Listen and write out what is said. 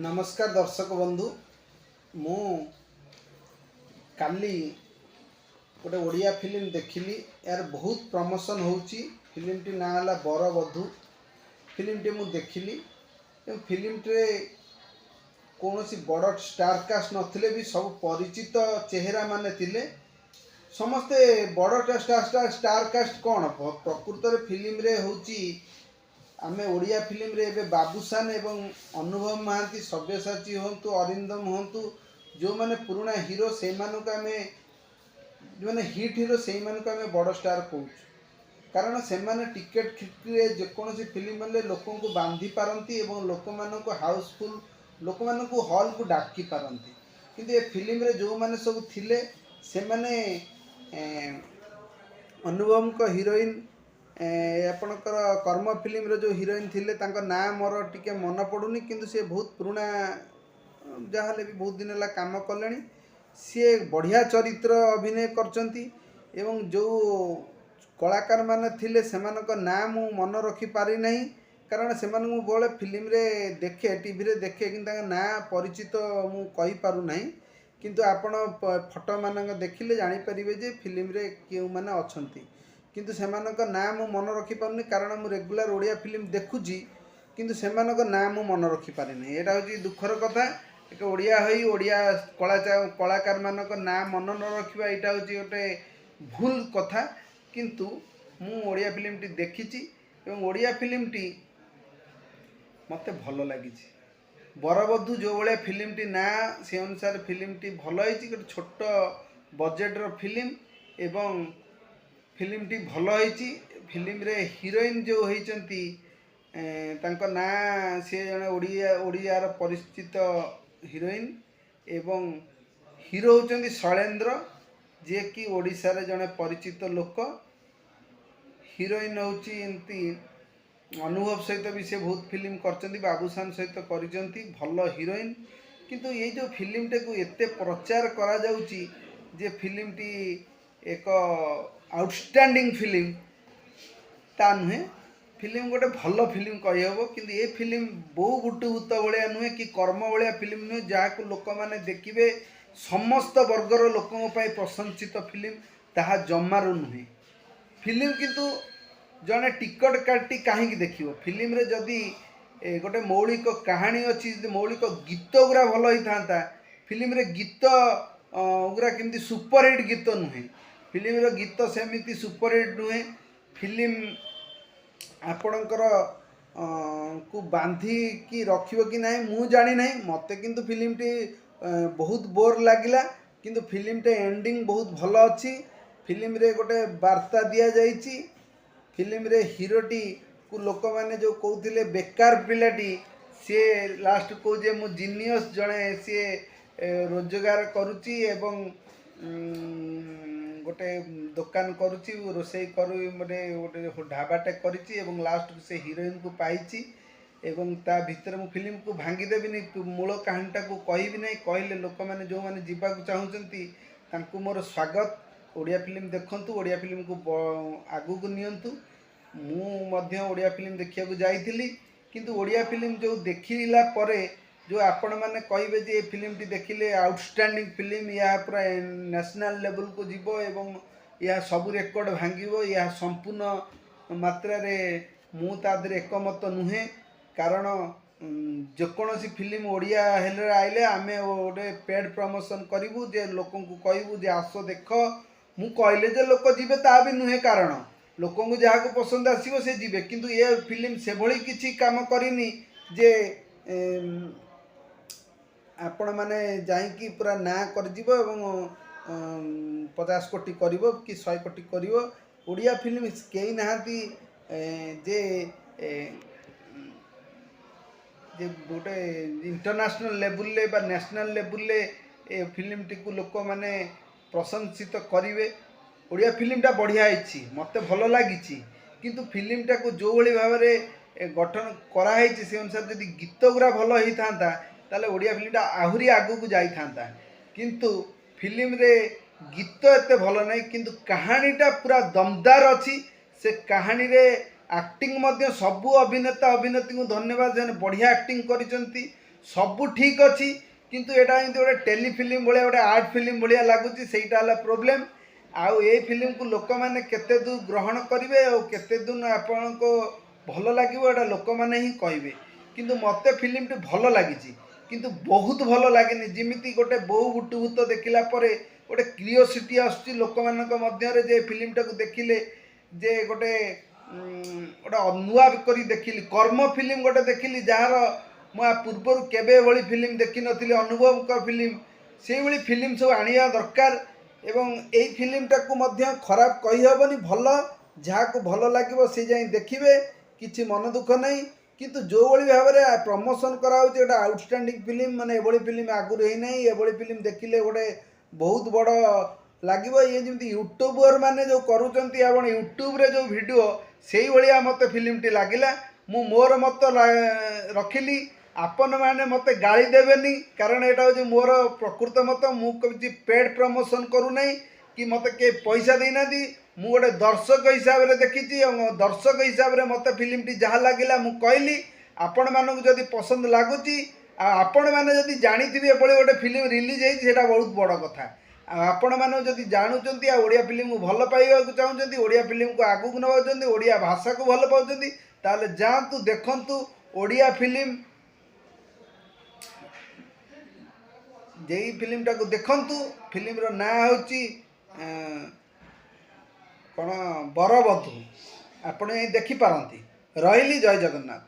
नमस्कार दर्शक बंधु मु काली गोटे ओडिया फिल्म देखिली यार बहुत प्रमोशन होची फिल्म टी ना हला बरबधू फिल्म टी मु देखिली फिल्म टे कौन सी बड़ स्टार कास्ट नथिले भी सब परिचित चेहरा माने थिले समस्ते बड़ स्टार कास्ट कौन प्रकृत फिल्म रे होची आमे ओडिया फिल्म रे एबे बाबूसान एवं अनुभव महांती सब्यसाची हंतु अरिंदम हंतु जो माने पुराना हीरो से मानक आमे जो माने हिट हीरो से मानक आमे बड़ स्टार कहूँ कारण से माने टिकेट खिटरे जेकोसी फिल्म माने लोकों को बांधी पारंती एवं लोक मानक हाउसफुल लोक मानक हॉल को डाकी पारंती किंतु ए फिल्म रे जो माने सब थिले से माने अनुभव को हीरोइन आपणकर कर्म फिल्म रो जो हीरोइन थिले तांको ना मोर टिके मन पड़ुनी किंतु से बहुत पुराना जहाँ भी बहुत दिन है काम कले सी बढ़िया चरित्र अभिनय करचंती एवं जो कलाकार माने थिले सेमानक ना मु मन रखी पारि नहीं कारण से बड़े फिल्म रे देखे टीवी रे देखे कि ना परिचित मु कहि पारु नहीं किंतु आपण फोटो मानक देखिले जानि परिबे जे फिल्म रे केउ माने अछंती किंतु सेमानक ना मु मन रखी पारुनी कारण मु रेगुलर ओडिया फिल्म देखुची किंतु सेमानक ना मु मन रखी पारे नहीं एटा होची दुखर कथा एक ओडिया होई ओडिया कलाकार मानक ना मन न रखिबा एटा होची गोटे भूल कथा किंतु मु ओडिया फिल्म टी देखिची एवं ओडिया फिल्म टी मते भलो लागिची बरबधू जो भाया फिल्म टी ना से अनुसार फिल्म टी भल होती गोटे छोट बजेट रो फिल्म एवं फिल्म टी भल होती फिल्म रे हीरोइन जो होती तांको ना सी जने ओडिया परिचित हीरोइन एवं हीरो होचंती शैलेंद्र जे कि ओडिशा रे जने परिचित लोक हीरोइन होची एंती अनुभव सहित भी से बहुत फिल्म करचंती बाबूसान सहित करिसंती भल हीरोइन किंतु ये जो फिल्म टे को एते प्रचार करा जाउची जे फिल्म टी एक आउटस्टैंडिंग फिल्म ता नुहे फिल्म गोटे भल फिल्म कही हम कि ये फिल्म बहु बुटुभूत भाया नुहे कि कर्म भाया फिल्म नुहे जहाँ को लोक मैंने देखिए समस्त वर्गर लोकों प्रशंसित फिल्म ताहा जमारू नुहे फिल्म किंतु जड़े टिकट काटी कहीं देखियो फिल्म रे जदि गोटे मौलिक कहानी अच्छी मौलिक गीत गुरा भल होता फिल्म रे गीत गुरा केमती सुपरहिट गीत नुहे फिल्म रो गीत सेमिति सुपरहिट नुहे फिल्म आपणकर को बांधी की रखियो कि नहीं मु जानी नहीं मते किंतु फिल्म टी बहुत बोर लागिला किंतु फिल्म टे एंडिंग बहुत भल अच्छी फिल्म रे गोटे वार्ता दिया जाइची फिल्म रे हीरोटी को लोक माने जो कहते बेकार पिलाटी सी लास्ट कौ जे मु जीनियस जड़े सी रोजगार करुच्ची एवं गोटे दुकान करुच्ची रोसई करू गोटे ढाबाटे करिची एवं लास्ट से हीरोइन को पाइची एवं ता भितर मु फिल्म को भांगीदेवी मूल कहानीटा को कहबी नहीं कहले लोक मैंने जो मैंने जीवाक चाहूँगी तांकु मोर स्वागत ओडिया फिल्म देखंतु ओडिया फिल्म को आगु को नियंतु मु मध्य ओडिया फिल्म देखिया को जाइथिली किंतु ओडिया फिल्म जो देखिला परे जो आपण माने कहबे जे फिल्म टी देखिले आउटस्टैंडिंग फिल्म या पूरा नेशनल लेवल को जीवो एवं या सब रेकर्ड भांगिबो या संपूर्ण मात्रा रे मु तादरे एकमत नुहे कारण जेकोसी फिल्म ओडिया हेले आइले आमे ओडे पेड प्रमोशन करिवु जे लोकों को कहबू जे आसो देख मु कहले जे लोक जीवे ता भी नुहे कारण लोकों को जहाँ को पसंद आसीबो से जीवे किंतु ये फिल्म से भली किछि काम करिनी जे आपण माने जाइकी पूरा ना कर जीवो एवं 50 कोटी करिवो कि 100 कोटी करिवो ओडिया फिल्म केही नाहांती जे जे गोटे इंटरनेशनल लेवल ले बा नेशनल लेवल ले ए फिल्म टी को लोक माने प्रशंसित करिवे ओडिया फिल्म टा बढ़िया है मत भल लगी किंतु फिल्म टा को जो भाई भाव में गठन कराई से अनुसार जब गीत गुरा भल होता ताले ओडिया फिल्म टा आहरी आगू को जाई था किंतु फिल्म रे गीत एते भल नहीं किंतु कहानीटा पूरा दमदार अच्छी से कहानी रे एक्टिंग मध्य सबू अभिनेता अभिनेत्री को धन्यवाद बढ़िया एक्टिंग करिसंती ସବୁ ଠିକ୍ ଅଛି କିନ୍ତୁ ଏଇଟା ଏମିତି ଗୋଟେ ଟେଲିଫିଲ୍ମ ଭଳିଆ ଗୋଟେ ଆର୍ଟ ଫିଲ୍ମ ଭଳିଆ ଲାଗୁଛି, ସେଇଟା ହେଲା ପ୍ରୋବ୍ଲେମ୍। ଆଉ ଏଇ ଫିଲ୍ମକୁ ଲୋକମାନେ କେତେ ଦୂର ଗ୍ରହଣ କରିବେ ଆଉ କେତେ ଦୂର ଆପଣଙ୍କୁ ଭଲ ଲାଗିବ ଏଇଟା ଲୋକମାନେ ହିଁ କହିବେ। କିନ୍ତୁ ମୋତେ ଫିଲ୍ମଟି ଭଲ ଲାଗିଛି, କିନ୍ତୁ ବହୁତ ଭଲ ଲାଗେନି। ଯେମିତି ଗୋଟେ ବୋଉ ବୁଟୁଭୂତ ଦେଖିଲା ପରେ ଗୋଟେ କ୍ରିଓସିଟି ଆସୁଛି ଲୋକମାନଙ୍କ ମଧ୍ୟରେ ଯେ ଫିଲ୍ମଟାକୁ ଦେଖିଲେ ଯେ ଗୋଟେ ନୂଆ କରି ଦେଖିଲି। କର୍ମ ଫିଲ୍ମ ଗୋଟେ ଦେଖିଲି ଯାହାର ମୁଁ ଆ ପୂର୍ବରୁ କେବେ ଏଭଳି ଫିଲ୍ମ ଦେଖିନଥିଲି, ଅନୁଭବଙ୍କ ଫିଲ୍ମ। ସେଇଭଳି ଫିଲ୍ମ ସବୁ ଆଣିବା ଦରକାର ଏବଂ ଏଇ ଫିଲ୍ମଟାକୁ ମଧ୍ୟ ଖରାପ କହିହେବନି, ଭଲ। ଯାହାକୁ ଭଲ ଲାଗିବ ସେ ଯାଇ ଦେଖିବେ, କିଛି ମନ ଦୁଃଖ ନାହିଁ। କିନ୍ତୁ ଯେଉଁଭଳି ଭାବରେ ପ୍ରମୋସନ୍ କରାହେଉଛି ଗୋଟେ ଆଉଟଷ୍ଟାଣ୍ଡିଂ ଫିଲ୍ମ, ମାନେ ଏଭଳି ଫିଲ୍ମ ଆଗରୁ ହେଇନାହିଁ। ଏଭଳି ଫିଲ୍ମ ଦେଖିଲେ ଗୋଟେ ବହୁତ ବଡ଼ ଲାଗିବ। ଇଏ ଯେମିତି ୟୁଟ୍ୟୁବର ମାନେ ଯେଉଁ କରୁଛନ୍ତି ଆପଣ ୟୁଟ୍ୟୁବରେ ଯେଉଁ ଭିଡ଼ିଓ, ସେଇଭଳିଆ ମୋତେ ଫିଲ୍ମଟି ଲାଗିଲା। ମୁଁ ମୋର ମତ ରଖିଲି, ଆପଣମାନେ ମୋତେ ଗାଳି ଦେବେନି, କାରଣ ଏଇଟା ହେଉଛି ମୋର ପ୍ରକୃତ ମତ। ମୁଁ କିଛି ପେଡ୍ ପ୍ରମୋସନ୍ କରୁନାହିଁ କି ମୋତେ କିଏ ପଇସା ଦେଇନାହାନ୍ତି। ମୁଁ ଗୋଟେ ଦର୍ଶକ ହିସାବରେ ଦେଖିଛି ଏବଂ ଦର୍ଶକ ହିସାବରେ ମୋତେ ଫିଲ୍ମଟି ଯାହା ଲାଗିଲା ମୁଁ କହିଲି। ଆପଣମାନଙ୍କୁ ଯଦି ପସନ୍ଦ ଲାଗୁଛି ଆଉ ଆପଣମାନେ ଯଦି ଜାଣିଥିବେ ଏଭଳି ଗୋଟେ ଫିଲ୍ମ ରିଲିଜ୍ ହେଇଛି, ସେଇଟା ବହୁତ ବଡ଼ କଥା। ଆଉ ଆପଣମାନେ ଯଦି ଜାଣୁଛନ୍ତି ଆଉ ଓଡ଼ିଆ ଫିଲ୍ମକୁ ଭଲ ପାଇବାକୁ ଚାହୁଁଛନ୍ତି, ଓଡ଼ିଆ ଫିଲ୍ମକୁ ଆଗକୁ ନେଉଛନ୍ତି, ଓଡ଼ିଆ ଭାଷାକୁ ଭଲ ପାଉଛନ୍ତି, ତାହେଲେ ଯାଆନ୍ତୁ ଦେଖନ୍ତୁ ଓଡ଼ିଆ ଫିଲ୍ମ। ଯେଇ ଫିଲ୍ମଟାକୁ ଦେଖନ୍ତୁ। ଫିଲ୍ମର ନାଁ ହେଉଛି କ'ଣ, ବରବଧୂ। ଆପଣ ଯାଇ ଦେଖିପାରନ୍ତି। ରହିଲି, ଜୟ ଜଗନ୍ନାଥ।